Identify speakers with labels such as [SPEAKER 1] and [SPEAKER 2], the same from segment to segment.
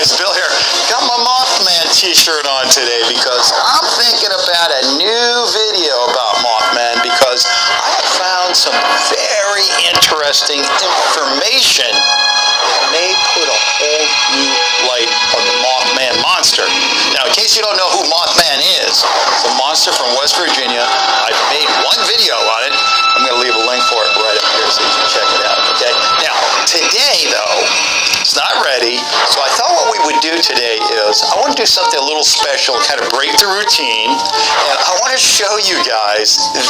[SPEAKER 1] guys, Bill here. Got my Mothman t-shirt on today because I'm thinking about a new video about Mothman because I have found some very interesting information that may put a whole new light on the Mothman monster. Now, in case you don't know who Mothman is, it's a monster from West Virginia. I've made one video on it. I'm going to leave a link for it right up here so you can check it out, okay? Now, today, though, it's not ready, so I thought what we would do today is I want to do something a little special, kind of break the routine, and I want to show you guys the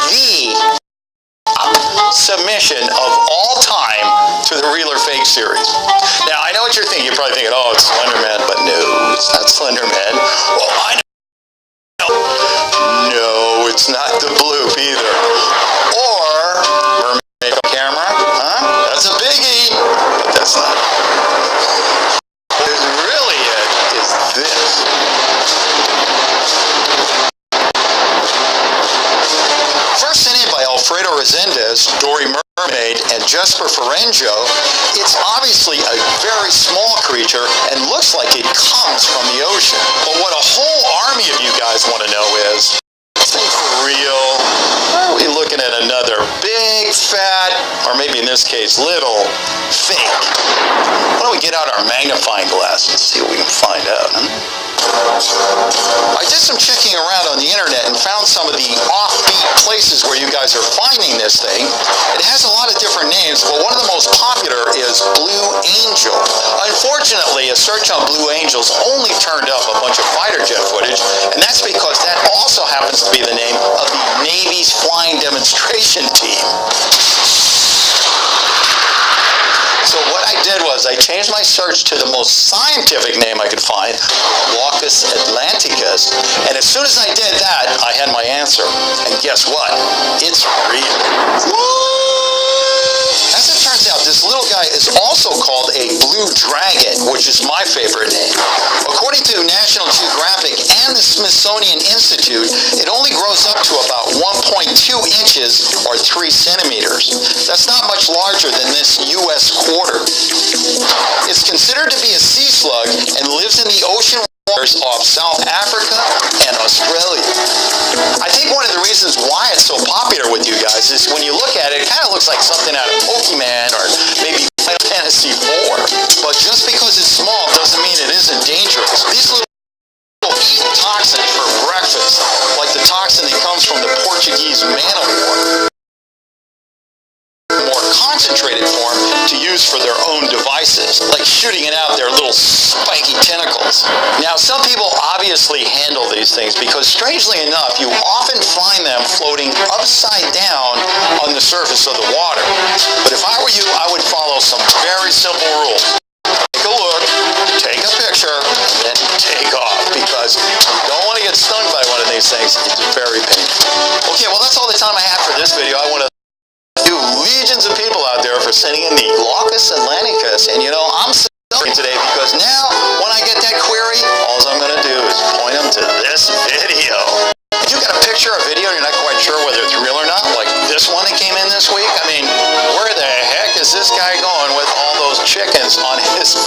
[SPEAKER 1] submission of all time to the Real or Fake series. Now, I know what you're thinking. You're probably thinking, oh, it's Slenderman, but no, it's not Slenderman. Well, I know. No, it's not the Bloop either. Or Mermaid Makeup Camera. Huh? That's a biggie, but that's not it. What is really it is this. First in by Alfredo Resendez, Dory Mermaid, and Jesper Ferenjo, it's obviously a very small creature and looks like it comes from the ocean. But what a whole army of you guys want to know is, is this thing for real? Or are we looking at another big, fat, or maybe in this case, little, fake? Why don't we get out our magnifying glass and see what we can find out, huh? I did some checking around on the internet and found some of the offbeat places where you guys are finding this thing. It has a lot of different names, but one of the most popular is Blue Angel. Unfortunately, a search on Blue Angels only turned up a bunch of fighter jet footage, and that's because that also happens to be the name of the Navy's flying demonstration team. So what I did was I changed my search to the most scientific name I could find, Locus atlanticus, and as soon as I did that, I had my answer. And guess what? It's real. As it turns out, this little guy is also called a blue dragon, which is my favorite name. According to National Geographic and the Smithsonian Institute, it only grows up to about 1.2 inches or 3 centimeters. That's not much larger than this U.S. quarter. It's considered to be a sea slug and lives in the ocean waters of South Africa and Australia. I think one of the reasons why it's so popular with you guys is when you look at it, it kind of looks like something out of Pokemon or maybe Final Fantasy IV. But just because it's small doesn't mean it isn't dangerous. These little eat toxins for breakfast, like the toxin that comes from the Portuguese man-o-war. More concentrated form to use for their own devices, like shooting it out their little spiky tentacles. Now, some people obviously handle these things because, strangely enough, you often find them floating upside down on the surface of the water. But if I were you, I would follow some very simple rules. Take a look, take a picture, and then take off, because you don't want to get stung by one of these things. It's very painful. Okay, well, that's all the time I have for this video. I want to legions of people out there for sending in the Locus atlanticus, and you know, I'm celebrating today because now when I get that query, all I'm going to do is point them to this video. If you got a picture or video and you're not quite sure whether it's real or not, like this one that came in this week, I mean, where the heck is this guy going with all those chickens on his